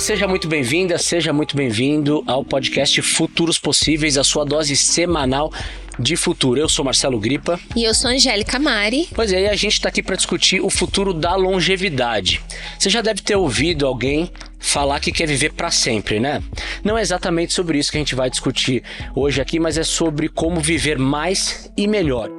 seja muito bem-vinda, seja muito bem-vindo ao podcast Futuros Possíveis, a sua dose semanal de futuro. Eu sou Marcelo Gripa. E eu sou Angélica Mari. Pois é, e a gente está aqui para discutir o futuro da longevidade. Você já deve ter ouvido alguém falar que quer viver para sempre, né? Não é exatamente sobre isso que a gente vai discutir hoje aqui, mas é sobre como viver mais e melhor.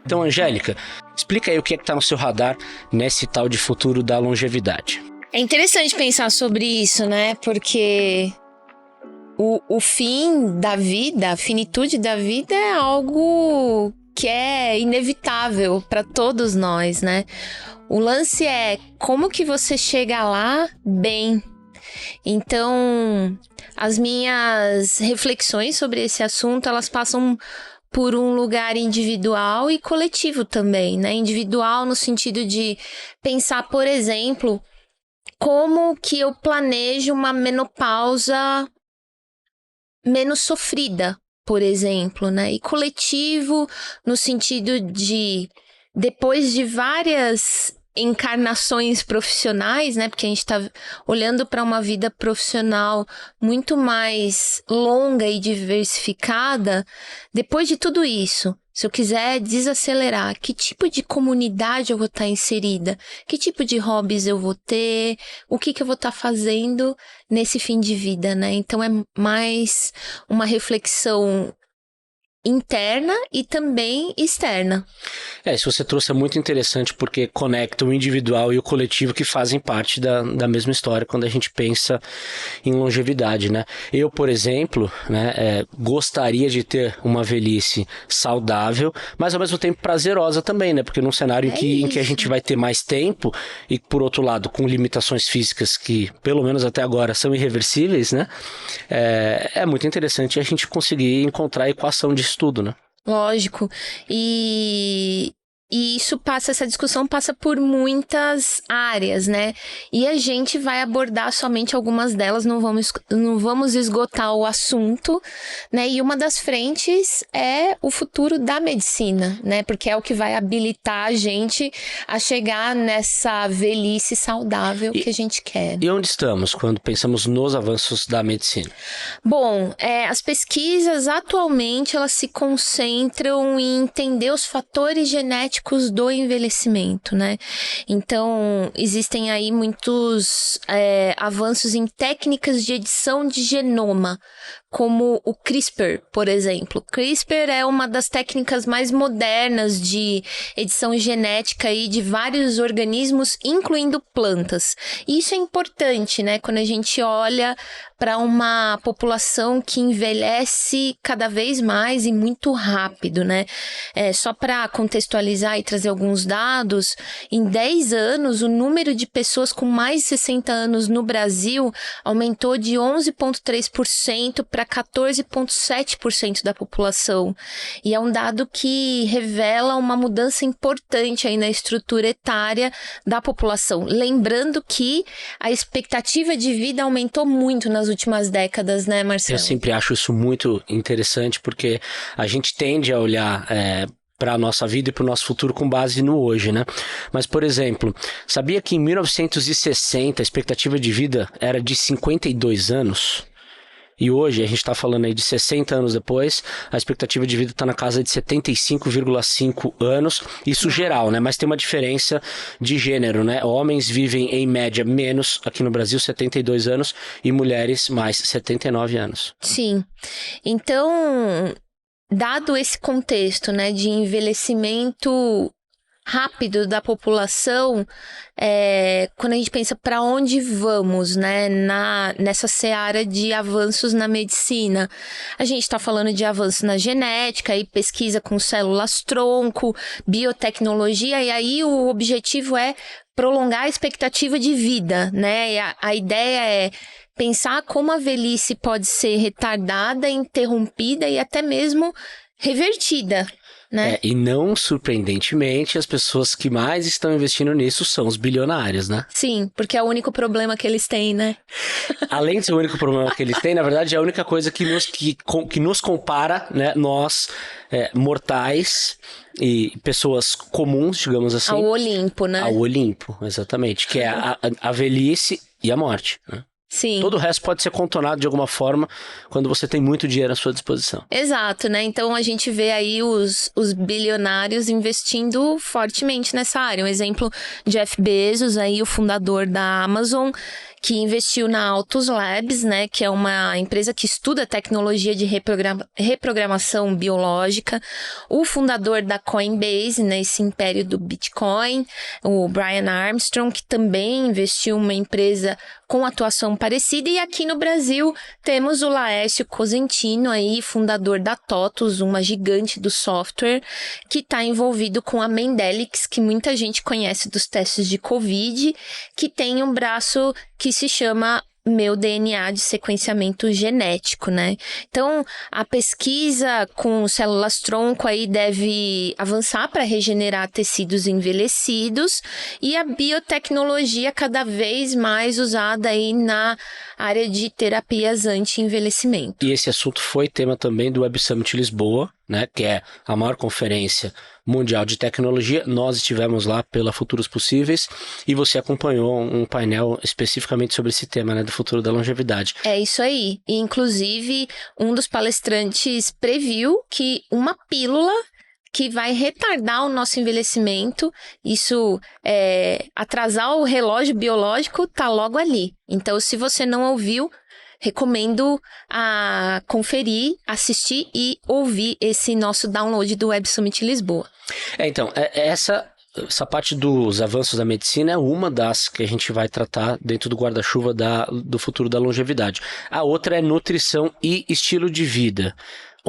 Então, Angélica, explica aí o que está no seu radar nesse tal de futuro da longevidade. É interessante pensar sobre isso, né? Porque o fim da vida, a finitude da vida é algo que é inevitável para todos nós, né? O lance é como que você chega lá bem. Então, as minhas reflexões sobre esse assunto, elas passam por um lugar individual e coletivo também, né? Individual no sentido de pensar, por exemplo, como que eu planejo uma menopausa menos sofrida, por exemplo, né? E coletivo no sentido de, depois de várias encarnações profissionais, né? Porque a gente está olhando para uma vida profissional muito mais longa e diversificada. Depois de tudo isso, se eu quiser desacelerar, que tipo de comunidade eu vou estar inserida? Que tipo de hobbies eu vou ter? O que eu vou estar fazendo nesse fim de vida, né? Então é mais uma reflexão interna e também externa. Isso você trouxe é muito interessante porque conecta o individual e o coletivo que fazem parte da mesma história quando a gente pensa em longevidade, né? Eu, por exemplo, né, gostaria de ter uma velhice saudável, mas ao mesmo tempo prazerosa também, né? Porque num cenário em que a gente vai ter mais tempo e, por outro lado, com limitações físicas que, pelo menos até agora, são irreversíveis, né? É muito interessante a gente conseguir encontrar a equação disso tudo, né? Lógico. E essa discussão passa por muitas áreas, né? E a gente vai abordar somente algumas delas, não vamos esgotar o assunto, né? E uma das frentes é o futuro da medicina, né? Porque é o que vai habilitar a gente a chegar nessa velhice saudável que a gente quer. E onde estamos quando pensamos nos avanços da medicina? Bom, as pesquisas atualmente elas se concentram em entender os fatores genéticos do envelhecimento, né? Então, existem aí muitos avanços em técnicas de edição de genoma, como o CRISPR, por exemplo. CRISPR é uma das técnicas mais modernas de edição genética aí de vários organismos, incluindo plantas. E isso é importante, né? Quando a gente olha para uma população que envelhece cada vez mais e muito rápido, né? Só para contextualizar e trazer alguns dados, em 10 anos, o número de pessoas com mais de 60 anos no Brasil aumentou de 11,3% para 14,7% da população. E é um dado que revela uma mudança importante aí na estrutura etária da população. Lembrando que a expectativa de vida aumentou muito nas últimas décadas, né, Marcelo? Eu sempre acho isso muito interessante porque a gente tende a olhar para a nossa vida e para o nosso futuro com base no hoje, né? Mas, por exemplo, sabia que em 1960 a expectativa de vida era de 52 anos? E hoje, a gente está falando aí de 60 anos depois, a expectativa de vida está na casa de 75,5 anos, isso geral, né? Mas tem uma diferença de gênero, né? Homens vivem em média menos, aqui no Brasil, 72 anos, e mulheres mais 79 anos. Sim. Então, dado esse contexto, né, de envelhecimento rápido da população, quando a gente pensa para onde vamos, né, nessa seara de avanços na medicina, a gente está falando de avanço na genética e pesquisa com células-tronco, biotecnologia, e aí o objetivo é prolongar a expectativa de vida, né? E a ideia é pensar como a velhice pode ser retardada, interrompida e até mesmo revertida. né? E não surpreendentemente, as pessoas que mais estão investindo nisso são os bilionários, né? Sim, porque é o único problema que eles têm, né? Além de ser o único problema que eles têm, na verdade é a única coisa que nos compara, né, nós, mortais e pessoas comuns, digamos assim. Ao Olimpo, né? Ao Olimpo, exatamente, que é a velhice e a morte, né? Sim. Todo o resto pode ser contornado de alguma forma quando você tem muito dinheiro à sua disposição. Exato, né? Então a gente vê aí os bilionários investindo fortemente nessa área. Um exemplo, Jeff Bezos, aí, o fundador da Amazon, que investiu na Altus Labs, né? Que é uma empresa que estuda tecnologia de reprogramação biológica. O fundador da Coinbase, né? Esse império do Bitcoin, o Brian Armstrong, que também investiu em uma empresa com atuação parecida. E aqui no Brasil temos o Laércio Cosentino, aí, fundador da TOTUS, uma gigante do software, que está envolvido com a Mendelix, que muita gente conhece dos testes de Covid, que tem um braço que se chama Meu DNA de sequenciamento genético, né? Então, a pesquisa com células-tronco aí deve avançar para regenerar tecidos envelhecidos e a biotecnologia cada vez mais usada aí na área de terapias anti-envelhecimento. E esse assunto foi tema também do Web Summit Lisboa, né, que é a maior conferência mundial de tecnologia. Nós estivemos lá pela Futuros Possíveis e você acompanhou um painel especificamente sobre esse tema, né, do futuro da longevidade. É isso aí. E, inclusive, um dos palestrantes previu que uma pílula que vai retardar o nosso envelhecimento, isso atrasar o relógio biológico, tá logo ali. Então, se você não ouviu, recomendo a conferir, assistir e ouvir esse nosso download do Web Summit Lisboa. Então, essa parte dos avanços da medicina é uma das que a gente vai tratar dentro do guarda-chuva do futuro da longevidade. A outra é nutrição e estilo de vida.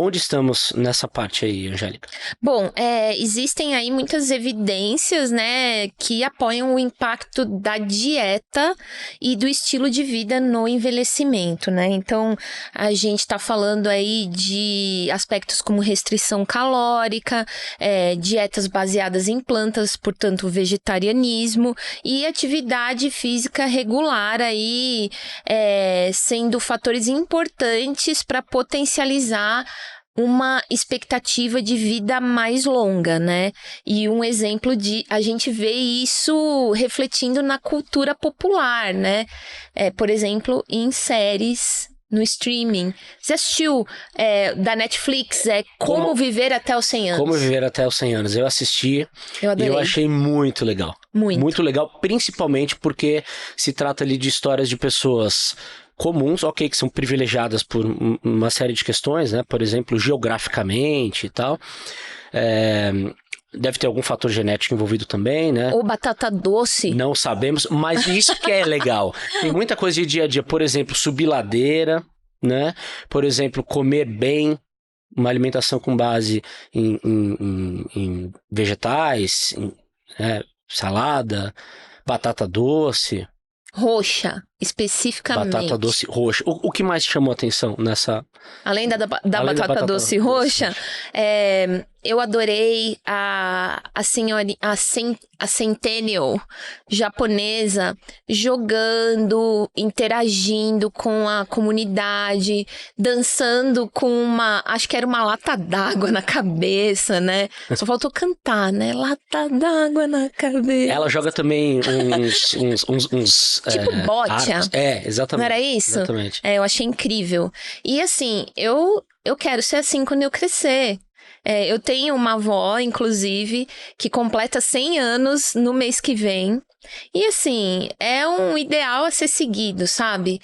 Onde estamos nessa parte aí, Angélica? Bom, existem aí muitas evidências, né, que apoiam o impacto da dieta e do estilo de vida no envelhecimento, né? Então, a gente está falando aí de aspectos como restrição calórica, dietas baseadas em plantas, portanto, vegetarianismo e atividade física regular aí, sendo fatores importantes para potencializar uma expectativa de vida mais longa, né? E um exemplo a gente vê isso refletindo na cultura popular, né? Por exemplo, em séries no streaming. Você assistiu da Netflix, Como Viver até os 100 anos? Como Viver até os 100 anos. Eu assisti e eu achei muito legal. Muito legal, principalmente porque se trata ali de histórias de pessoas comuns, que são privilegiadas por uma série de questões, né? Por exemplo, geograficamente e tal. Deve ter algum fator genético envolvido também, né? Ou batata doce. Não sabemos, mas isso que é legal. Tem muita coisa de dia a dia, por exemplo, subir ladeira, né? Por exemplo, comer bem, uma alimentação com base em vegetais, salada, batata doce. Roxa, especificamente. Batata doce roxa. O que mais chamou a atenção nessa... Além da batata doce roxa, eu adorei a Centennial japonesa jogando, interagindo com a comunidade, dançando com acho que era uma lata d'água na cabeça, né? Só faltou cantar, né? Lata d'água na cabeça. Ela joga também uns tipo bocha. Exatamente. Não era isso? Exatamente. Eu achei incrível. E assim, eu quero ser assim quando eu crescer. Eu tenho uma avó, inclusive, que completa 100 anos no mês que vem. E assim, é um ideal a ser seguido, sabe?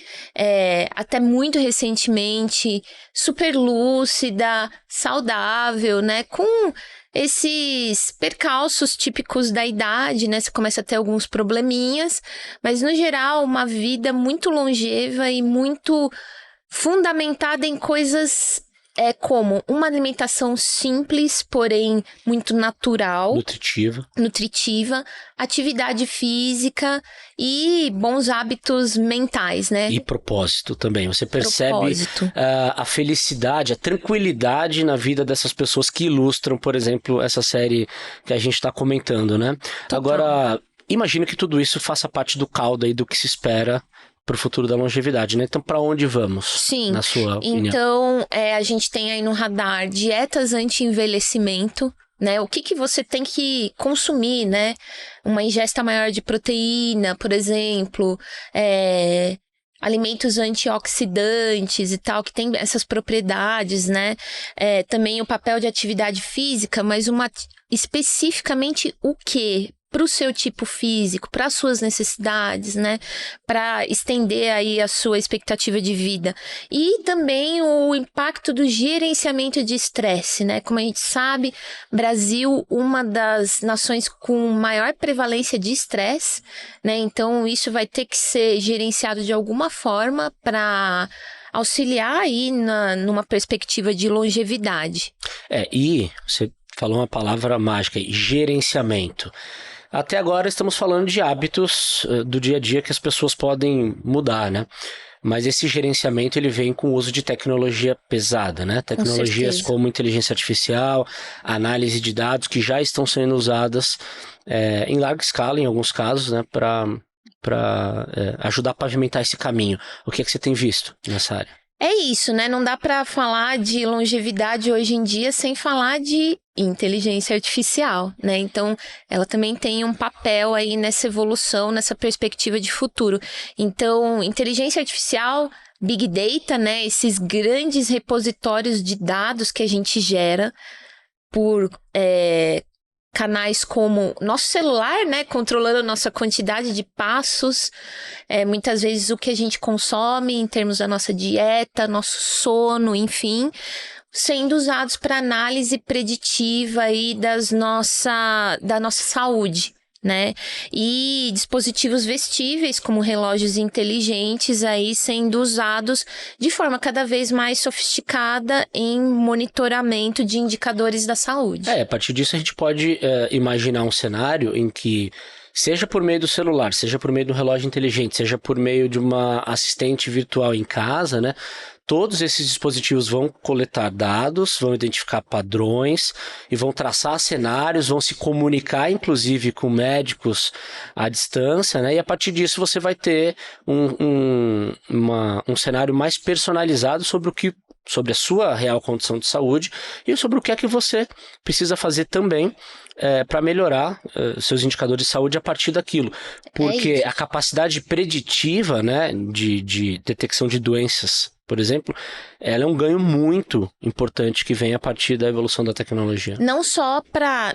Até muito recentemente, super lúcida, saudável, né? Com esses percalços típicos da idade, né? Você começa a ter alguns probleminhas, mas no geral, uma vida muito longeva e muito fundamentada em coisas é como uma alimentação simples, porém muito natural. Nutritiva, atividade física e bons hábitos mentais, né? E propósito também. Você percebe a felicidade, a tranquilidade na vida dessas pessoas que ilustram, por exemplo, essa série que a gente está comentando, né? Total. Agora, imagino que tudo isso faça parte do caldo aí do que se espera para o futuro da longevidade, né? Então, para onde vamos? Sim. Na sua opinião? Então, a gente tem aí no radar dietas anti-envelhecimento, né? O que você tem que consumir, né? Uma ingesta maior de proteína, por exemplo, alimentos antioxidantes e tal, que tem essas propriedades, né? Também o papel de atividade física, mas especificamente o quê? Para o seu tipo físico, para as suas necessidades, né? Para estender aí a sua expectativa de vida. E também o impacto do gerenciamento de estresse, né? Como a gente sabe, Brasil, uma das nações com maior prevalência de estresse, né? Então, isso vai ter que ser gerenciado de alguma forma para auxiliar aí numa perspectiva de longevidade. E você falou uma palavra mágica aí, gerenciamento. Até agora estamos falando de hábitos do dia a dia que as pessoas podem mudar, né? Mas esse gerenciamento ele vem com o uso de tecnologia pesada, né? Tecnologias como inteligência artificial, análise de dados que já estão sendo usadas em larga escala, em alguns casos, né? Para ajudar a pavimentar esse caminho. O que é que você tem visto nessa área? É isso, né? Não dá para falar de longevidade hoje em dia sem falar de inteligência artificial, né? Então, ela também tem um papel aí nessa evolução, nessa perspectiva de futuro. Então, inteligência artificial, Big Data, né? Esses grandes repositórios de dados que a gente gera por canais como nosso celular, né, controlando a nossa quantidade de passos, muitas vezes o que a gente consome em termos da nossa dieta, nosso sono, enfim, sendo usados para análise preditiva aí da nossa saúde, né? E dispositivos vestíveis, como relógios inteligentes, aí sendo usados de forma cada vez mais sofisticada em monitoramento de indicadores da saúde. A partir disso a gente pode imaginar um cenário em que, seja por meio do celular, seja por meio do relógio inteligente, seja por meio de uma assistente virtual em casa, né? Todos esses dispositivos vão coletar dados, vão identificar padrões e vão traçar cenários, vão se comunicar, inclusive, com médicos à distância, né? E a partir disso você vai ter um cenário mais personalizado sobre a sua real condição de saúde e sobre o que é que você precisa fazer também para melhorar seus indicadores de saúde a partir daquilo. Porque a capacidade preditiva, né, de detecção de doenças, por exemplo, ela é um ganho muito importante que vem a partir da evolução da tecnologia. Não só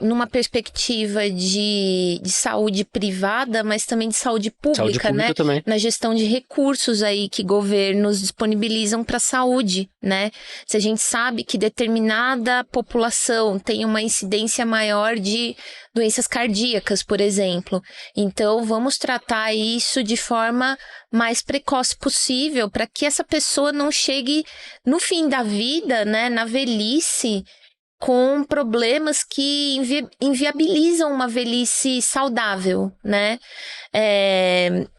numa perspectiva de saúde privada, mas também de saúde pública, né? Também. Na gestão de recursos aí que governos disponibilizam para a saúde, né? Se a gente sabe que determinada população tem uma incidência maior de doenças cardíacas, por exemplo. Então, vamos tratar isso de forma mais precoce possível para que essa pessoa não chegue no fim da vida, né, na velhice, com problemas que inviabilizam uma velhice saudável, né?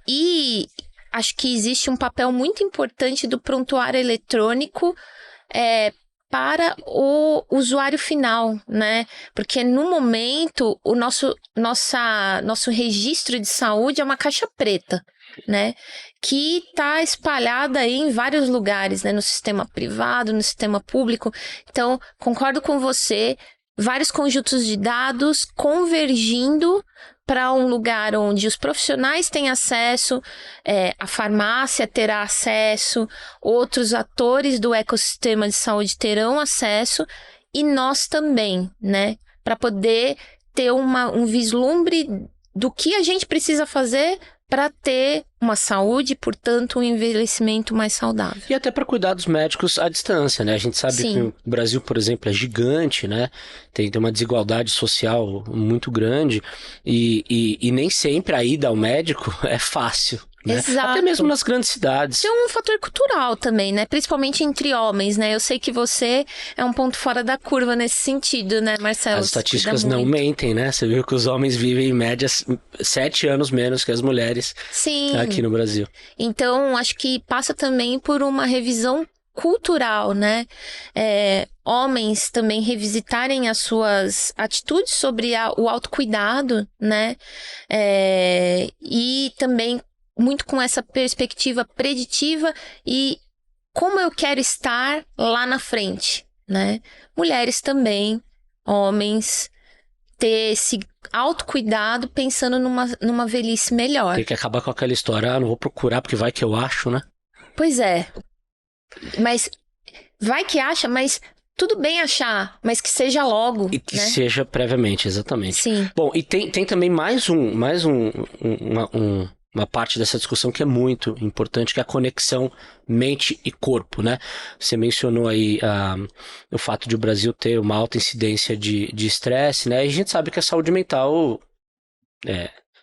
E acho que existe um papel muito importante do prontuário eletrônico para o usuário final, né? Porque no momento o nosso registro de saúde é uma caixa preta, né? Que está espalhada aí em vários lugares, né? No sistema privado, no sistema público. Então, concordo com você, vários conjuntos de dados convergindo para um lugar onde os profissionais têm acesso, a farmácia terá acesso, outros atores do ecossistema de saúde terão acesso e nós também, né? Para poder ter um vislumbre do que a gente precisa fazer para ter uma saúde, portanto, um envelhecimento mais saudável. E até para cuidar dos médicos à distância, né? A gente sabe que o Brasil, por exemplo, é gigante, né? Tem uma desigualdade social muito grande e nem sempre a ida ao médico é fácil. né? Exato. Até mesmo nas grandes cidades. Tem um fator cultural também, né? Principalmente entre homens, né? Eu sei que você é um ponto fora da curva nesse sentido, né, Marcelo? As estatísticas não mentem, né? Você viu que os homens vivem em média 7 anos menos que as mulheres. Sim. Aqui no Brasil. Então, acho que passa também por uma revisão cultural, né? Homens também revisitarem as suas atitudes sobre o autocuidado, né? E também muito com essa perspectiva preditiva e como eu quero estar lá na frente, né? Mulheres também, homens, ter esse autocuidado pensando numa velhice melhor. Tem que acabar com aquela história, não vou procurar porque vai que eu acho, né? Pois é. Mas vai que acha, mas tudo bem achar, mas que seja logo, e que né? seja previamente, exatamente. Sim. Bom, e tem também uma parte dessa discussão que é muito importante, que é a conexão mente e corpo, né? Você mencionou aí o fato de o Brasil ter uma alta incidência de estresse, né? E a gente sabe que a saúde mental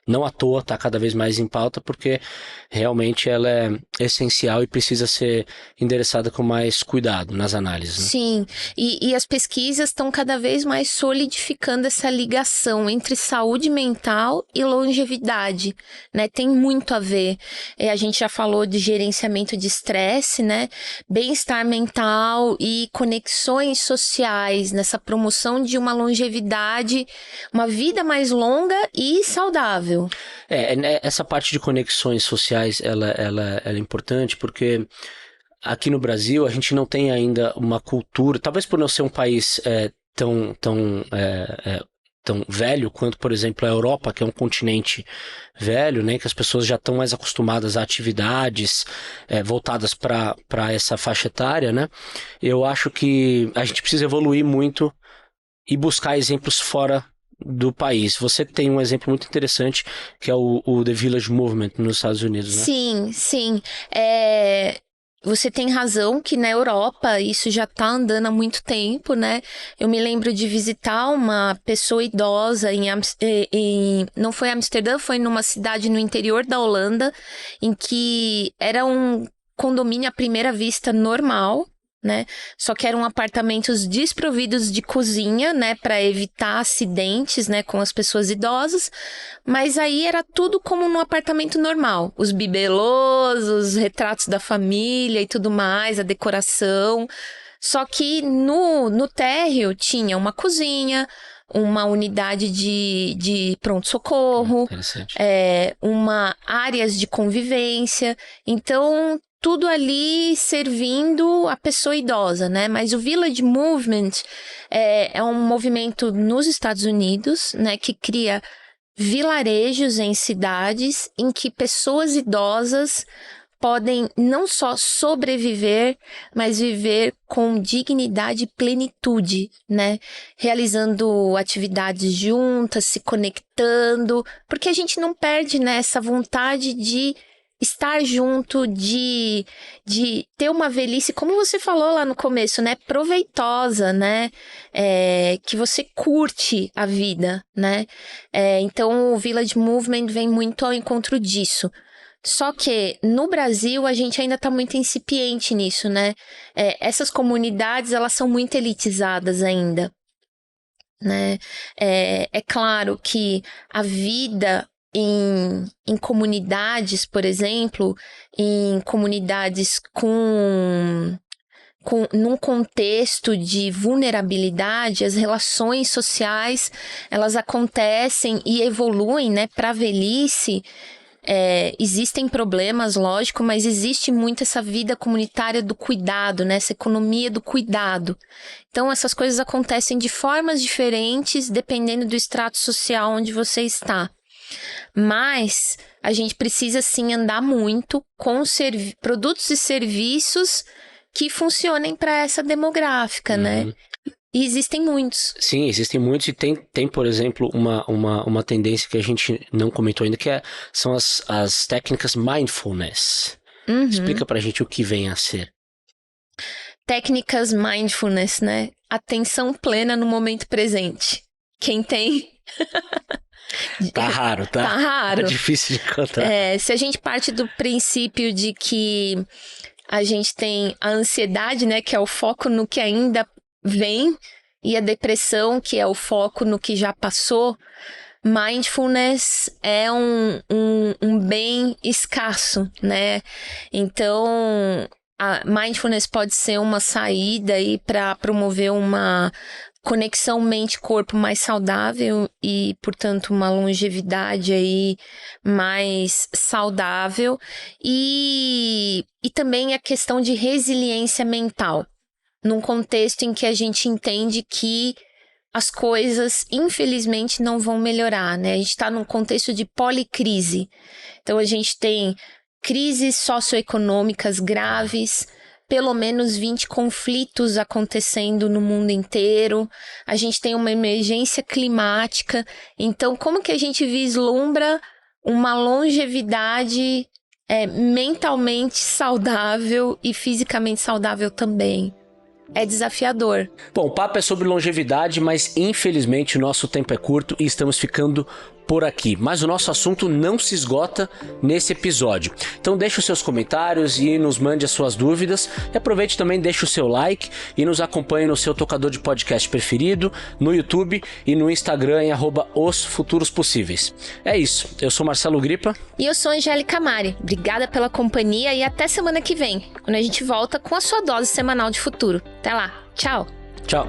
não à toa está cada vez mais em pauta, porque realmente ela é essencial e precisa ser endereçada com mais cuidado nas análises. Né? Sim, e as pesquisas estão cada vez mais solidificando essa ligação entre saúde mental e longevidade, né? Tem muito a ver. A gente já falou de gerenciamento de estresse, né? Bem-estar mental e conexões sociais nessa promoção de uma longevidade, uma vida mais longa e saudável. Essa parte de conexões sociais, ela é importante porque aqui no Brasil a gente não tem ainda uma cultura, talvez por não ser um país tão velho quanto, por exemplo, a Europa, que é um continente velho, né, que as pessoas já estão mais acostumadas a atividades voltadas para essa faixa etária, né? Eu acho que a gente precisa evoluir muito e buscar exemplos fora do país. Você tem um exemplo muito interessante, que é o The Village Movement nos Estados Unidos, né? Sim. Você tem razão que na Europa isso já tá andando há muito tempo, né? Eu me lembro de visitar uma pessoa idosa não foi Amsterdã, foi numa cidade no interior da Holanda, em que era um condomínio à primeira vista normal, né? Só que eram apartamentos desprovidos de cozinha, né, para evitar acidentes, né, com as pessoas idosas. Mas aí era tudo como num apartamento normal, os bibelôs, os retratos da família e tudo mais, a decoração. Só que no térreo tinha uma cozinha, uma unidade de pronto-socorro, áreas de convivência. Então tudo ali servindo a pessoa idosa, né? Mas o Village Movement é um movimento nos Estados Unidos, né? Que cria vilarejos em cidades em que pessoas idosas podem não só sobreviver, mas viver com dignidade e plenitude, né? Realizando atividades juntas, se conectando, porque a gente não perde, né, essa vontade de estar junto, de ter uma velhice, como você falou lá no começo, né? Proveitosa, né? Que você curte a vida, né? Então, o Village Movement vem muito ao encontro disso. Só que no Brasil a gente ainda está muito incipiente nisso, né? Essas comunidades, elas são muito elitizadas ainda, né? É claro que a vida em comunidades, por exemplo, em comunidades num contexto de vulnerabilidade, as relações sociais, elas acontecem e evoluem, né, para a velhice. Existem problemas, lógico, mas existe muito essa vida comunitária do cuidado, né? Essa economia do cuidado. Então, essas coisas acontecem de formas diferentes, dependendo do extrato social onde você está. Mas a gente precisa, sim, andar muito com produtos e serviços que funcionem para essa demográfica, né? E existem muitos. Sim, existem muitos e tem por exemplo, uma tendência que a gente não comentou ainda, que são as técnicas mindfulness. Explica pra gente o que vem a ser. Técnicas mindfulness, né? Atenção plena no momento presente. Quem tem Tá raro, tá? Tá raro. Tá difícil de encontrar. Se a gente parte do princípio de que a gente tem a ansiedade, né, que é o foco no que ainda vem, e a depressão, que é o foco no que já passou, mindfulness é um bem escasso, né? Então, a mindfulness pode ser uma saída aí para promover uma conexão mente-corpo mais saudável e, portanto, uma longevidade aí mais saudável. E também a questão de resiliência mental, num contexto em que a gente entende que as coisas, infelizmente, não vão melhorar, né? A gente está num contexto de policrise. Então, a gente tem crises socioeconômicas graves, pelo menos 20 conflitos acontecendo no mundo inteiro. A gente tem uma emergência climática. Então, como que a gente vislumbra uma longevidade mentalmente saudável e fisicamente saudável também? É desafiador. Bom, o papo é sobre longevidade, mas infelizmente o nosso tempo é curto e estamos ficando por aqui. Mas o nosso assunto não se esgota nesse episódio. Então deixe os seus comentários e nos mande as suas dúvidas. E aproveite também, deixe o seu like e nos acompanhe no seu tocador de podcast preferido, no YouTube e no Instagram em @osfuturospossíveis. É isso. Eu sou Marcelo Gripa. E eu sou Angélica Mari. Obrigada pela companhia e até semana que vem, quando a gente volta com a sua dose semanal de futuro. Até lá. Tchau. Tchau.